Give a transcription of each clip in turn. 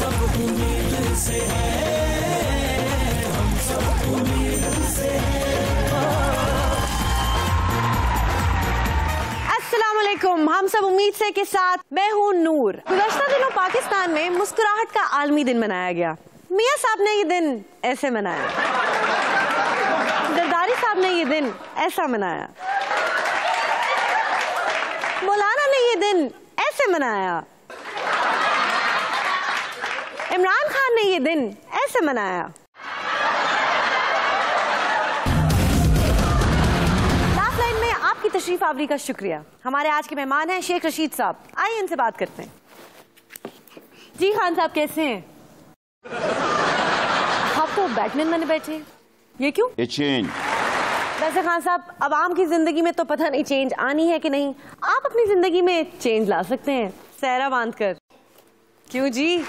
सब उम्मीद से हैं, हम सब उम्मीद से हैं। अस्सलाम वालेकुम, हम सब उम्मीद से के साथ मैं हूँ नूर। गुज़श्ता दिनों पाकिस्तान में मुस्कुराहट का आलमी दिन मनाया गया। मियाँ साहब ने ये दिन ऐसे मनाया, जरदारी साहब ने ये दिन ऐसा मनाया, मौलाना ने ये दिन ऐसे मनाया, इमरान खान ने ये दिन ऐसे मनाया। लास्ट लाइन में आपकी तशरीफ आवरी का शुक्रिया। हमारे आज के मेहमान हैं शेख रशीद साहब। आइए इनसे बात करते हैं। जी खान साहब कैसे हैं? आप तो बैटमैन बने बैठे, ये क्यों? ये चेंज। वैसे खान साहब, आवाम की जिंदगी में तो पता नहीं चेंज आनी है कि नहीं, आप अपनी जिंदगी में चेंज ला सकते हैं सहरा बांध कर। क्यों जी?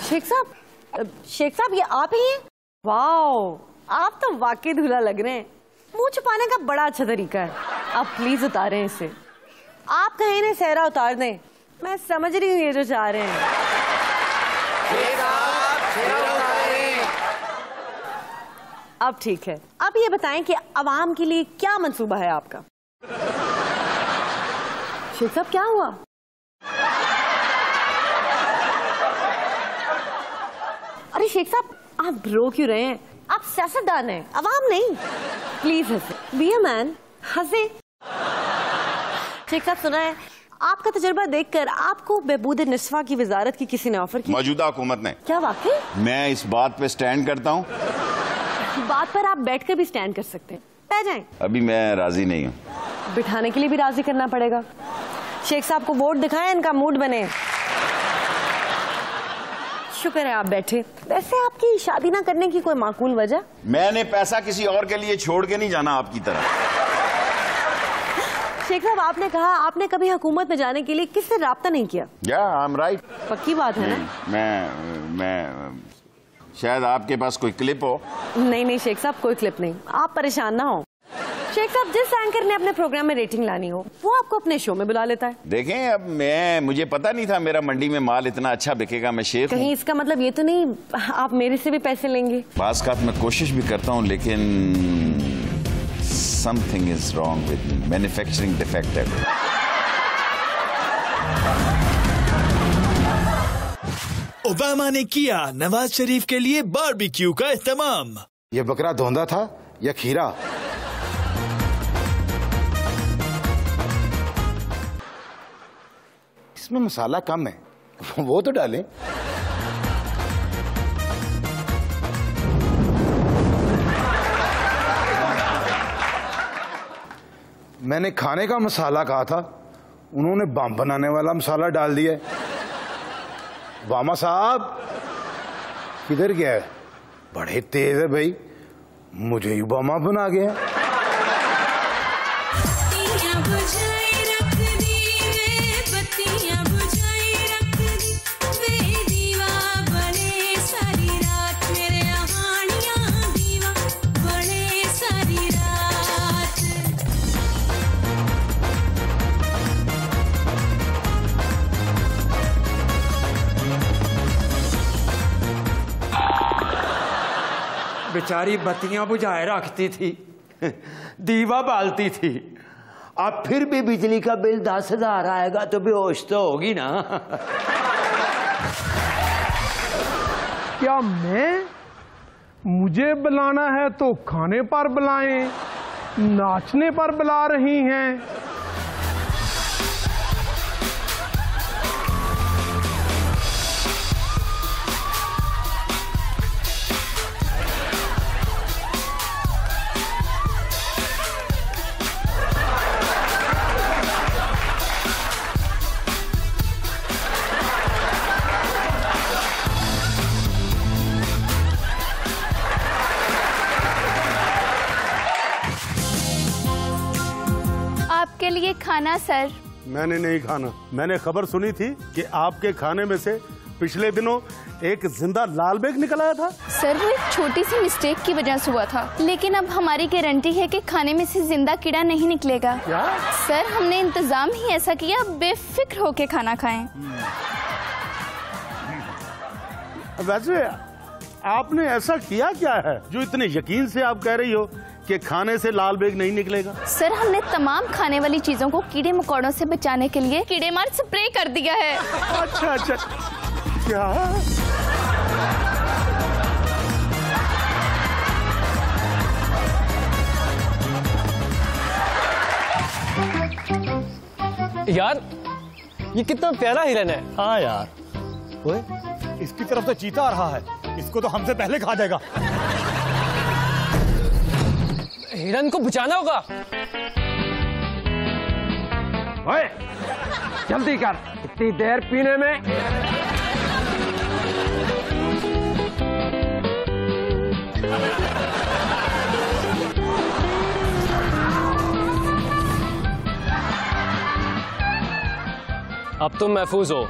शेख साहब ये आप ही हैं? वाओ, आप तो वाकई दूल्हा लग रहे हैं। मुंह छुपाने का बड़ा अच्छा तरीका है। आप प्लीज उतारें इसे। आप कहें इन्हें सहरा उतार दें, मैं समझ रही हूँ ये जो चाह रहे हैं। अब ठीक है, अब ये बताएं कि अवाम के लिए क्या मंसूबा है आपका? शेख साहब क्या हुआ? अरे शेख साहब, आप रो क्यों रहे हैं? आप सियासतदान हैं, अवाम नहीं। प्लीज हंसे, बी अ मैन, हंसे। शेख साहब सुना है आपका तजुर्बा देखकर आपको बहबूद निस्वा की वजारत की किसी ने ऑफर की? मौजूदा हुकूमत ने। क्या वाकई? मैं इस बात पे स्टैंड करता हूँ। बात पर आप बैठकर भी स्टैंड कर सकते हैं। बैठ जाएं। अभी मैं राजी नहीं हूँ। बिठाने के लिए भी राजी करना पड़ेगा। शेख साहब को वोट दिखाएं, इनका मूड बने। शुक्र है आप बैठे। वैसे आपकी शादी ना करने की कोई माकूल वजह? मैंने पैसा किसी और के लिए छोड़ के नहीं जाना आपकी तरह। शेख साहब, आपने कहा आपने कभी हुकूमत में जाने के लिए किससे राब्ता नहीं किया? I am right. पक्की बात है ना? मैं शायद आपके पास कोई क्लिप हो। नहीं शेख साहब, कोई क्लिप नहीं, आप परेशान ना हो। शेख साहब, जिस एंकर ने अपने प्रोग्राम में रेटिंग लानी हो वो आपको अपने शो में बुला लेता है। देखें, अब मुझे पता नहीं था मेरा मंडी में माल इतना अच्छा बिकेगा। मैं शेख कहीं इसका मतलब ये तो नहीं आप मेरे से भी पैसे लेंगे? बाज़ मैं कोशिश भी करता हूँ, लेकिन something is wrong with me. Manufacturing defect है। ओबामा ने किया नवाज शरीफ के लिए बारबेक्यू का एहतमाम। ये बकरा धोंदा था या खीरा? इसमें मसाला कम है, वो तो डालें। मैंने खाने का मसाला कहा था, उन्होंने बम बनाने वाला मसाला डाल दिया। वामा साहब किधर गया है? बड़े तेज है भाई, मुझे ही बामा बना गया। बेचारी बत्तियां बुझाए रखती थी, दीवा बालती थी। अब फिर भी बिजली का बिल 10,000 आएगा तो बेहोश तो होगी ना। क्या मुझे बुलाना है तो खाने पर बुलाएं, नाचने पर बुला रही हैं। लिए खाना सर। मैंने नहीं खाना। मैंने खबर सुनी थी कि आपके खाने में से पिछले दिनों एक जिंदा लाल बेग निकल आया था। सर वो एक छोटी सी मिस्टेक की वजह से हुआ था, लेकिन अब हमारी गारंटी है कि खाने में से जिंदा कीड़ा नहीं निकलेगा। क्या? सर हमने इंतजाम ही ऐसा किया, बेफिक्र होके खाना खाएं। वैसे आपने ऐसा किया क्या है जो इतने यकीन से आप कह रही हो कि खाने से लाल बेग नहीं निकलेगा? सर हमने तमाम खाने वाली चीजों को कीड़े मकोड़ों से बचाने के लिए कीड़े मार स्प्रे कर दिया है। अच्छा अच्छा, क्या? यार ये कितना प्यारा हिरन है। हाँ यार, ओए इसकी तरफ तो चीता आ रहा है, इसको तो हमसे पहले खा जाएगा। हिरन को बचाना होगा। ओए जल्दी कर, इतनी देर पीने में। अब तुम महफूज हो।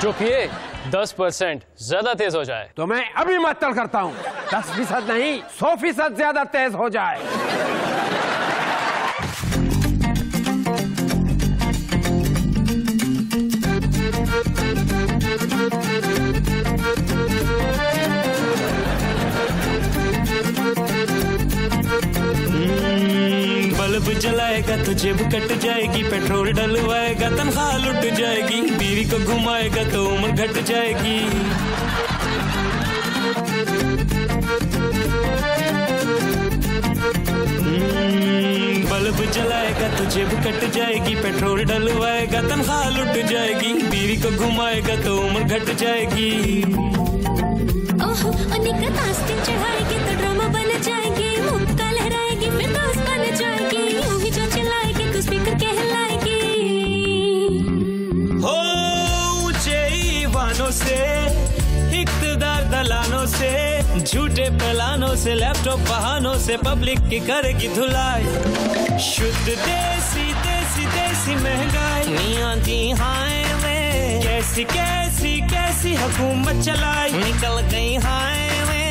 जो पिए 10% ज्यादा तेज हो जाए तो मैं अभी मअतल करता हूँ। 10% नहीं 100% ज्यादा तेज हो जाए। बल्ब जलाएगा तो जेब कट जाएगी, पेट्रोल डलवाएगा तनख्वाह लुट जाएगी, बीवी को घुमाएगा तो उम्र घट जाएगी। बल्ब जलाएगा तो जेब कट जाएगी, पेट्रोल डलवाएगा तनख्वाह लुट जाएगी, बीवी को घुमाएगा तो उम्र घट जाएगी। ओहो निकट आस्तीन चढ़ाएगी तो ड्रामा बन जाएगी, मुक्का लहराएगी फिर दोस्त बन जाएगी, यूं ही जो चिल्लाएगी तो स्पीकर कहलाएगी। हो ऊंचे ईवानों से, इक़्तिदार दलानों से, झूठे पैलानों से, लैपटॉप बहानों से पब्लिक की करेगी धुलाई। शुद्ध देसी देसी देसी महंगाई मियां जी हाईवे, कैसी कैसी कैसी हुकूमत चलाई, निकल गई हाईवे,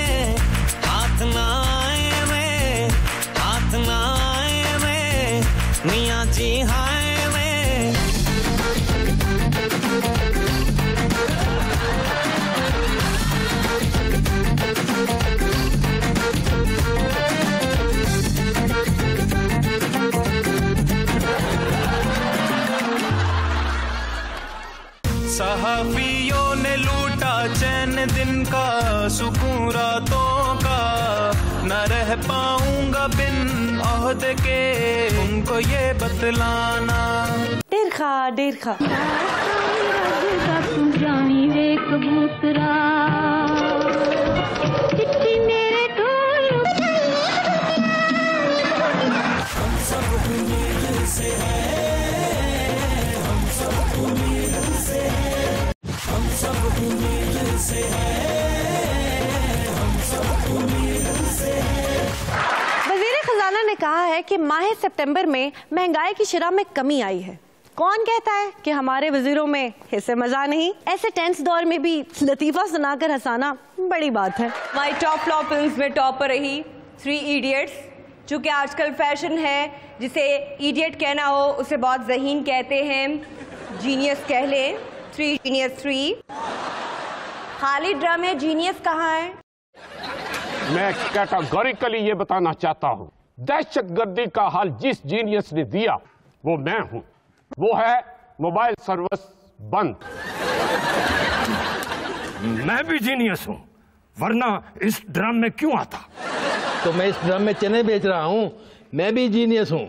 हाथ ना आए में, हाथ ना आए में, मियां जी हाईवे। सहाफियों ने लूटा चैन दिन का, सुकून रातों का, न रह पाऊंगा बिन ओहदे के, उनको ये बतलाना। डेर खा वज़ीर खजाना ने कहा है कि माह सितंबर में महंगाई की शरह में कमी आई है। कौन कहता है कि हमारे वजीरों में हिस्से मजा नहीं? ऐसे टेंस दौर में भी लतीफा सुनाकर हंसाना बड़ी बात है। हमारी टॉप फ्लॉप फिल्म्स में टॉपर रही 3 इडियट्स, जो कि आजकल फैशन है, जिसे इडियट कहना हो उसे बहुत ज़हीन कहते हैं, जीनियस कह लें। 3 जीनियस 3। खाली ड्रामे जीनियस कहाँ है? मैं कैटेगोरिकली ये बताना चाहता हूँ, दहशतगर्दी का हाल जिस जीनियस ने दिया वो मैं हूँ। वो है मोबाइल सर्विस बंद। मैं भी जीनियस हूँ, वरना इस ड्रम में क्यों आता? तो मैं इस ड्रम में चने बेच रहा हूँ, मैं भी जीनियस हूँ।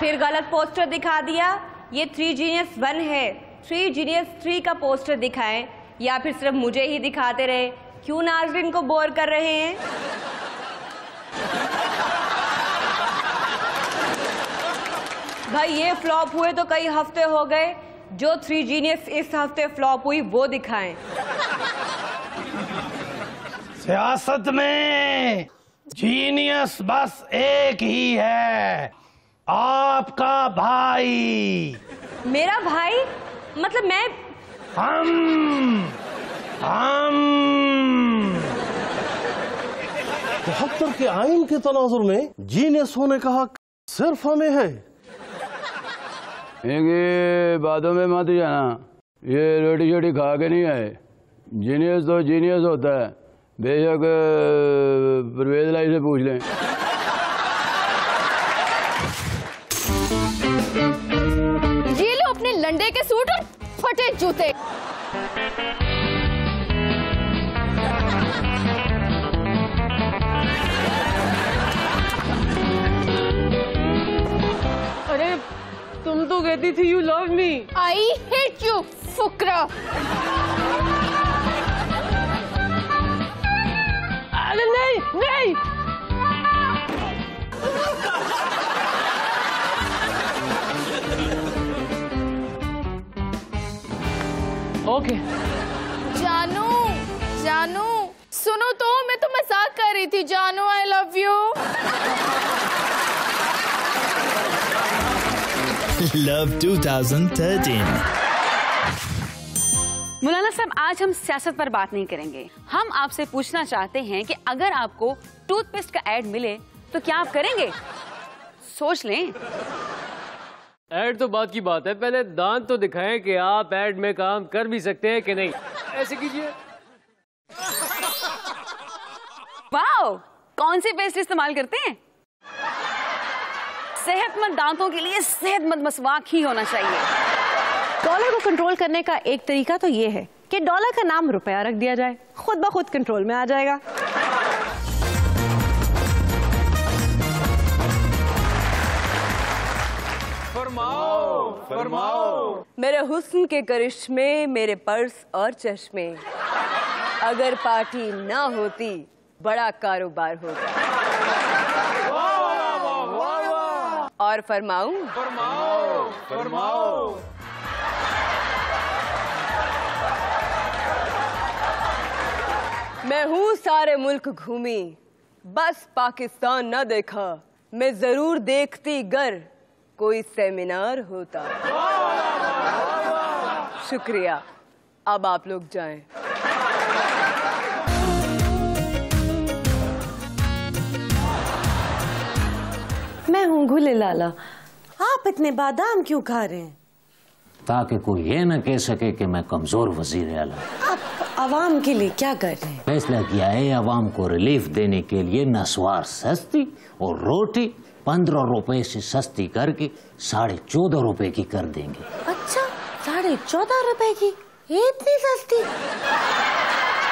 फिर गलत पोस्टर दिखा दिया। ये 3 जीनियस 1 है, 3 जीनियस 3 का पोस्टर दिखाएं, या फिर सिर्फ मुझे ही दिखाते रहे? क्यों नाज़रीन को बोर कर रहे हैं? भाई ये फ्लॉप हुए तो कई हफ्ते हो गए, जो 3 जीनियस इस हफ्ते फ्लॉप हुई वो दिखाएं। सियासत में जीनियस बस एक ही है, आपका भाई। मेरा भाई मतलब मैं हम 73 के आइन के तनाजुर में जीनियस होने का हक सिर्फ हमें है। ये बातों में मत जाना, ये रोटी छोटी खा के नहीं आए। जीनियस तो जीनियस होता है, बेशक परवेज लाई से पूछ लें। ये लो अपने लंडे के सूट और फटे जूते। अरे तुम तो कहती थी you love me. I hate you फुकरा। अरे नहीं नहीं। ओके। जानू जानू सुनो तो, मैं तो मजाक कर रही थी। जानू आई लव यू। लव 2013। मौलाना साहब, आज हम सियासत पर बात नहीं करेंगे। हम आपसे पूछना चाहते हैं कि अगर आपको टूथपेस्ट का ऐड मिले तो क्या आप करेंगे? सोच लें। ऐड तो बात की बात है, पहले दांत तो दिखाएं कि आप ऐड में काम कर भी सकते हैं कि नहीं। ऐसे कीजिए। वाओ, कौन सी पेस्ट इस्तेमाल करते हैं? सेहतमंद दांतों के लिए सेहतमंद मसवाक ही होना चाहिए। डॉलर को कंट्रोल करने का एक तरीका तो ये है कि डॉलर का नाम रुपया रख दिया जाए, खुद ब खुद कंट्रोल में आ जाएगा। फरमाओ। मेरे हुस्न के करिश्मे, मेरे पर्स और चश्मे, अगर पार्टी ना होती बड़ा कारोबार होता। और फरमाऊं? फरमाओ। मैं हूँ सारे मुल्क घूमी, बस पाकिस्तान न देखा। मैं जरूर देखती गर कोई सेमिनार होता। शुक्रिया, अब आप लोग जाएं। मैं हूँ गुले लाला, आप इतने बादाम क्यों खा रहे हैं? ताकि कोई ये न कह सके कि मैं कमजोर वजीर आला। आप आवाम के लिए क्या कर रहे हैं? फैसला किया है आवाम को रिलीफ देने के लिए नस्वार सस्ती और रोटी 15 रुपए से सस्ती करके 14.5 रुपए की कर देंगे। अच्छा, 14.5 रुपए की? ये इतनी सस्ती?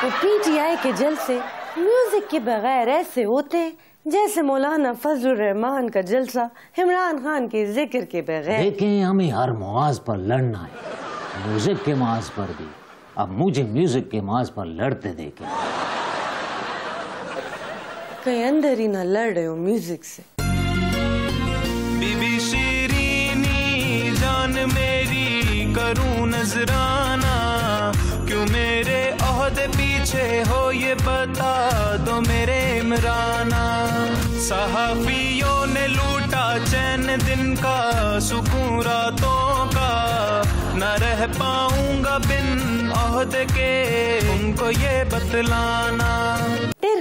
वो पीटीआई के जलसे म्यूजिक के बगैर ऐसे होते हैं जैसे मौलाना फजलुर रहमान का जलसा इमरान खान के जिक्र के बगैर। लेकिन हमें हर मवाज पर लड़ना है, म्यूजिक के मवाज पर भी। अब मुझे म्यूजिक के मवाज पर लड़ते देखे। कहीं अंदर ही ना लड़ रहे हो म्यूजिक से। बीबी शीरीनी जान मेरी करूं नजराना, क्यों मेरे ओहदे पीछे हो ये बता दो मेरे इमराना। सहाफियों ने लूटा चैन दिन का, सुकून रातों का, न रह पाऊंगा बिन ओहदे के उनको ये बतलाना। डेर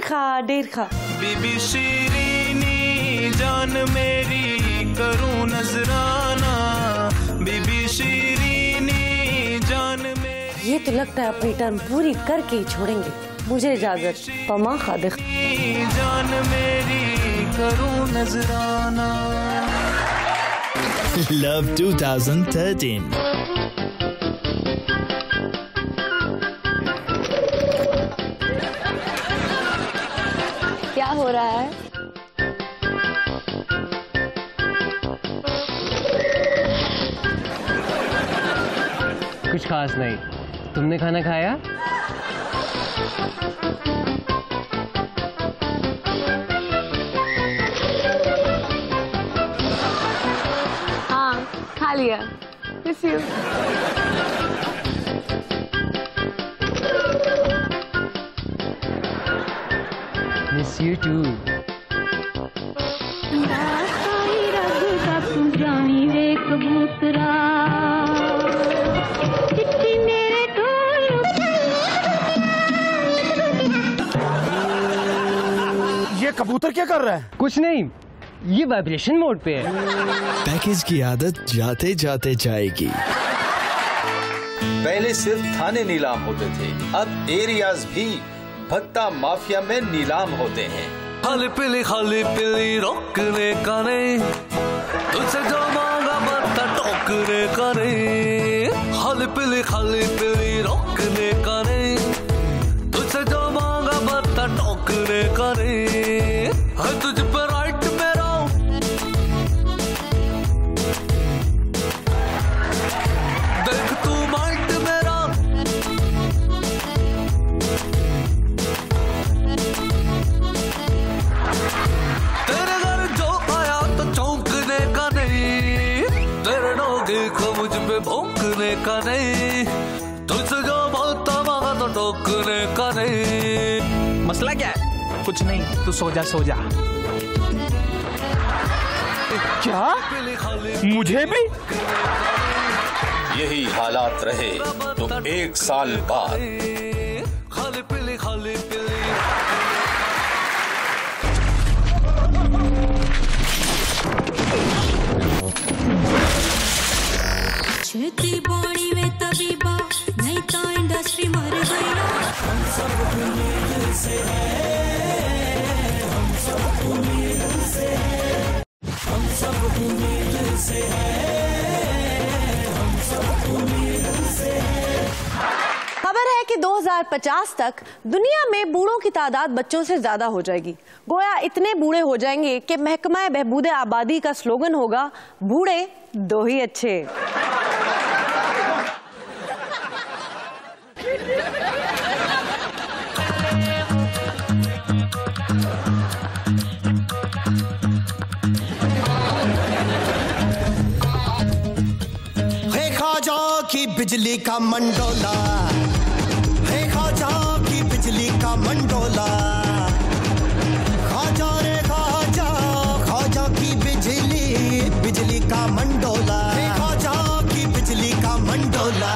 खा बीबी शीरीनी जान मेरी करूं नजराना, बीबी शीरीनी जान मेरी। ये तो लगता है अपनी टर्म पूरी करके ही छोड़ेंगे। मुझे इजाजत। पमा खादिक। जान मेरी करूं नजराना। लव 2013। क्या हो रहा है? कुछ खास नहीं। तुमने खाना खाया? हाँ, खा लिया। Miss you. Miss you too. Raghu कबूतरा कबूतर क्या कर रहा है? कुछ नहीं, ये वाइब्रेशन मोड पे है। पैकेज की आदत जाते जाते जाएगी। पहले सिर्फ थाने नीलाम होते थे, अब एरियाज भी भत्ता माफिया में नीलाम होते हैं। खाली पीली रोकने का नहीं, तुझसे जो मांगा भत्ता टोकने का नहीं। खाली पीली रोकने का नहीं, तुझसे जो मांगा भत्ता टोकने का नहीं। है तुझ पर राइट मेरा, देख तू माइट मेरा। तेरे घर जो आया तो चौंकने का नहीं, तेरे नोगे को मुझ पे भौंकने का नहीं। तुझसे जो बोलता मांगा तो टोकने का नहीं। मसला क्या है? कुछ नहीं, तू सो जा सो जा। क्या? मुझे भी? यही हालात रहे तो 1 साल बाद खाली पीली खेती बाड़ी में तबीबा, नहीं तो इंडस्ट्री मर गई। हम सब उम्मीद से हैं, हम सब उम्मीद से हैं, हम सब उम्मीद से हैं, हम सब उम्मीद से हैं। खबर है कि 2050 तक दुनिया में बूढ़ों की तादाद बच्चों से ज्यादा हो जाएगी। गोया इतने बूढ़े हो जाएंगे कि महकमा बहबूद आबादी का स्लोगन होगा, बूढ़े दो ही अच्छे। ख्वाजा की बिजली का मंडोला, है ख्वाजा की बिजली का मंडोला। ख्वाजा रे ख्वाजा, ख्वाजा की बिजली, बिजली का मंडोला, है ख्वाजा की बिजली का मंडोला।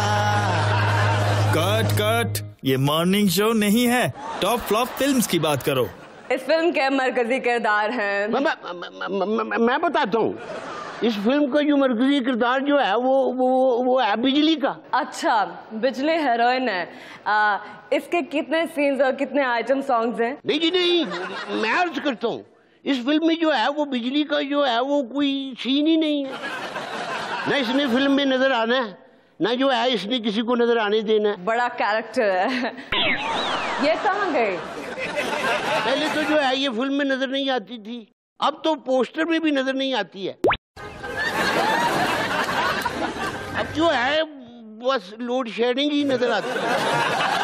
कट कट, ये मॉर्निंग शो नहीं है, टॉप फ्लॉप फिल्म्स की बात करो। इस फिल्म के मरकजी किरदार हैं। मैं बताता हूँ, इस फिल्म का जो मरकजी किरदार जो है वो है बिजली का। अच्छा, बिजली हीरोइन है। इसके कितने सीन्स और कितने आइटम सॉन्ग्स हैं? नहीं जी नहीं, मैं अर्ज करता हूँ, इस फिल्म में जो है वो बिजली का जो है वो कोई सीन ही नहीं है। ना इसने फिल्म में नजर आना है, ना जो है इसने किसी को नजर आने देना है। बड़ा कैरेक्टर है। ये कहाँ गए? पहले तो जो है ये फिल्म में नजर नहीं आती थी, अब तो पोस्टर में भी नजर नहीं आती है। अब जो है बस लोड शेडिंग ही नजर आती है।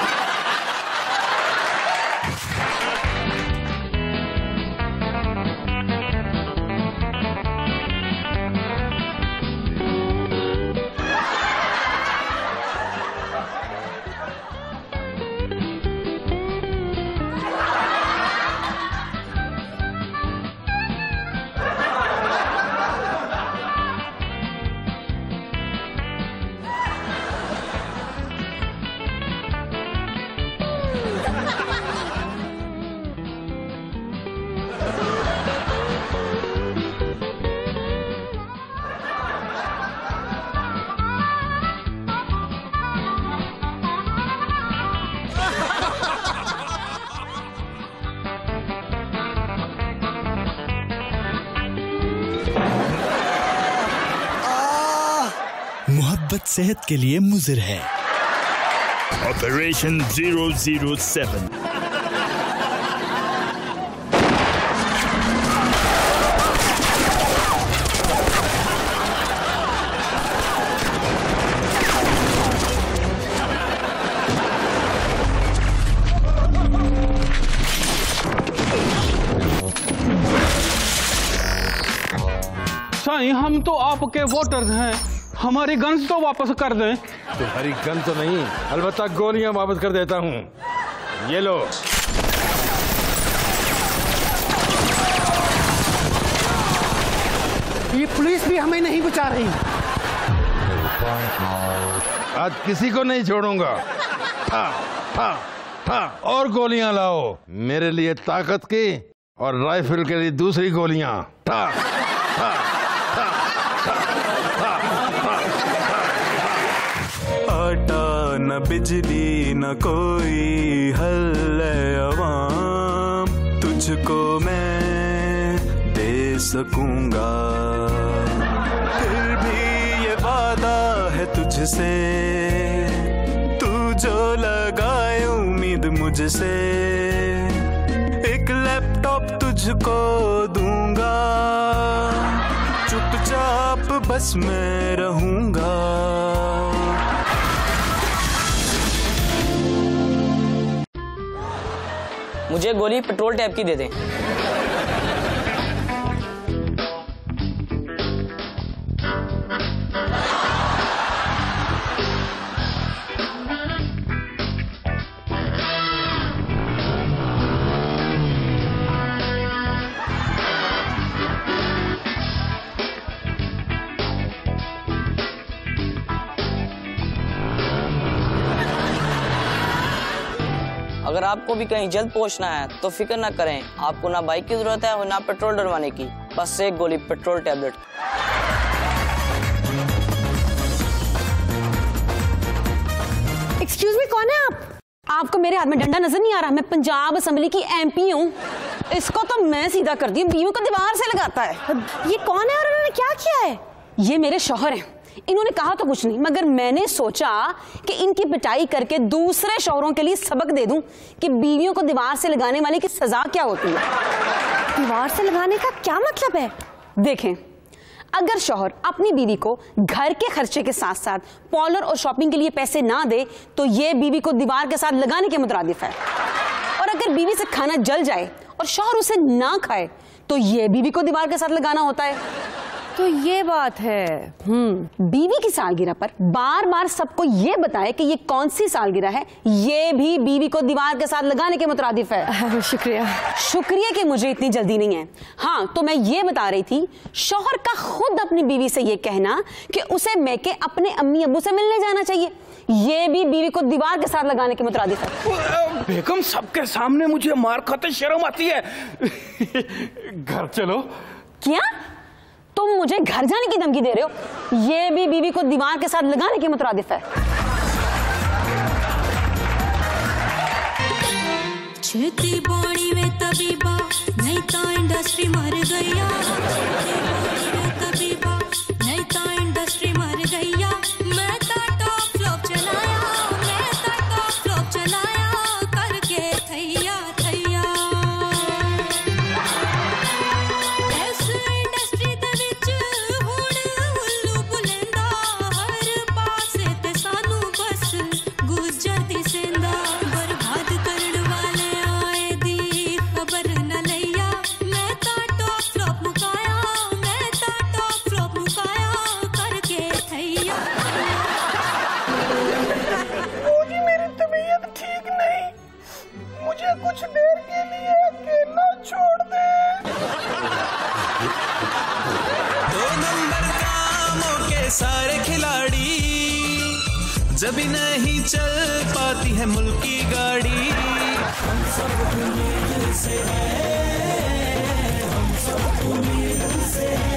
मोहब्बत सेहत के लिए मुज़िर है। ऑपरेशन 007। साईं, हम तो आपके वोटर्स हैं, हमारी गन्स तो वापस कर दें। तुम्हारी गन तो नहीं, अलबत्ता गोलियां वापस कर देता हूँ। ये लो। ये पुलिस भी हमें नहीं बचा रही। आज किसी को नहीं छोड़ूंगा। हाँ, हाँ, हाँ, और गोलियां लाओ। मेरे लिए ताकत की और राइफल के लिए दूसरी गोलियां। आटा न बिजली न कोई हल अवाम, तुझको मैं दे सकूंगा। फिर भी ये वादा है तुझसे, तू जो लगाए उम्मीद मुझसे, एक लैपटॉप तुझको दूंगा, चुपचाप बस मैं रहूंगा। मुझे गोली पेट्रोल टैप की दे दें। अगर आपको भी कहीं जल्द पहुंचना है तो फिक्र ना करें, आपको ना बाइक की जरूरत है और ना पेट्रोल डलवाने की, बस एक गोली पेट्रोल टैबलेट। एक्सक्यूज मी, कौन है आप? आपको मेरे हाथ में डंडा नजर नहीं आ रहा? मैं पंजाब असेंबली की MP हूँ। इसको तो मैं सीधा कर दी, बीवी को दीवार से लगाता है। ये कौन है और उन्होंने क्या किया है? ये मेरे शौहर हैं। इन्होंने कहा तो कुछ नहीं, मगर मैंने सोचा कि इनकी पिटाई करके दूसरे शौहरों के लिए सबक दे दूं कि बीवियों को दीवार से लगाने वाले की सजा क्या होती है। दीवार से लगाने का क्या मतलब है? देखें, अगर शौहर अपनी बीवी को घर के खर्चे के साथ साथ पार्लर और शॉपिंग के लिए पैसे ना दे तो ये बीवी को दीवार के साथ लगाने के मुतरादिफ है। और अगर बीवी से खाना जल जाए और शौहर उसे ना खाए तो ये बीवी को दीवार के साथ लगाना होता है। तो ये बात है। बीवी की सालगिरह पर बार बार सबको ये बताए कि ये कौन सी सालगिरह है, ये भी बीवी को दीवार के साथ लगाने के मुतरादिफ है। शुक्रिया कि मुझे इतनी जल्दी नहीं है। हाँ, तो मैं ये बता रही थी, शौहर का खुद अपनी बीवी से ये कहना कि उसे मैके अपने अम्मी अब्बू से मिलने जाना चाहिए, ये भी बीवी को दीवार के साथ लगाने के मुतरादिफ है। बेगम, सबके सामने मुझे मार खाते शर्म आती है। घर चलो। क्या तुम मुझे घर जाने की धमकी दे रहे हो? ये भी बीवी को दीवार के साथ लगाने के मुतरादिफ है। छेती बॉडी में तबीबा, नहीं तो इंडस्ट्री मर गया। तबीबा, नहीं तो इंडस्ट्री मर गया। मैं तो टॉप फ्लॉप चलाया, मैं तो टॉप फ्लॉप चलाया, करके थैया थैया। इस इंडस्ट्री दे विच हुण उल्लू बुलंदा, हर पासे ते सानू बस गुजर दी सेंदा। बर्बाद करन वाले आए दी खबर न लैया। मैं तो टॉप फ्लॉप मुकाया, मैं तो टॉप फ्लॉप मुकाया, करके थैया। मोदी, मेरी तबीयत ठीक नहीं, मुझे कुछ देर के लिए अकेला छोड़ दे। दो नंबर कामों के सारे खिलाड़ी, जब नहीं चल पाती है मुल्क की गाड़ी। हम सब उम्मीद से हैं, हम सब उम्मीद से हैं।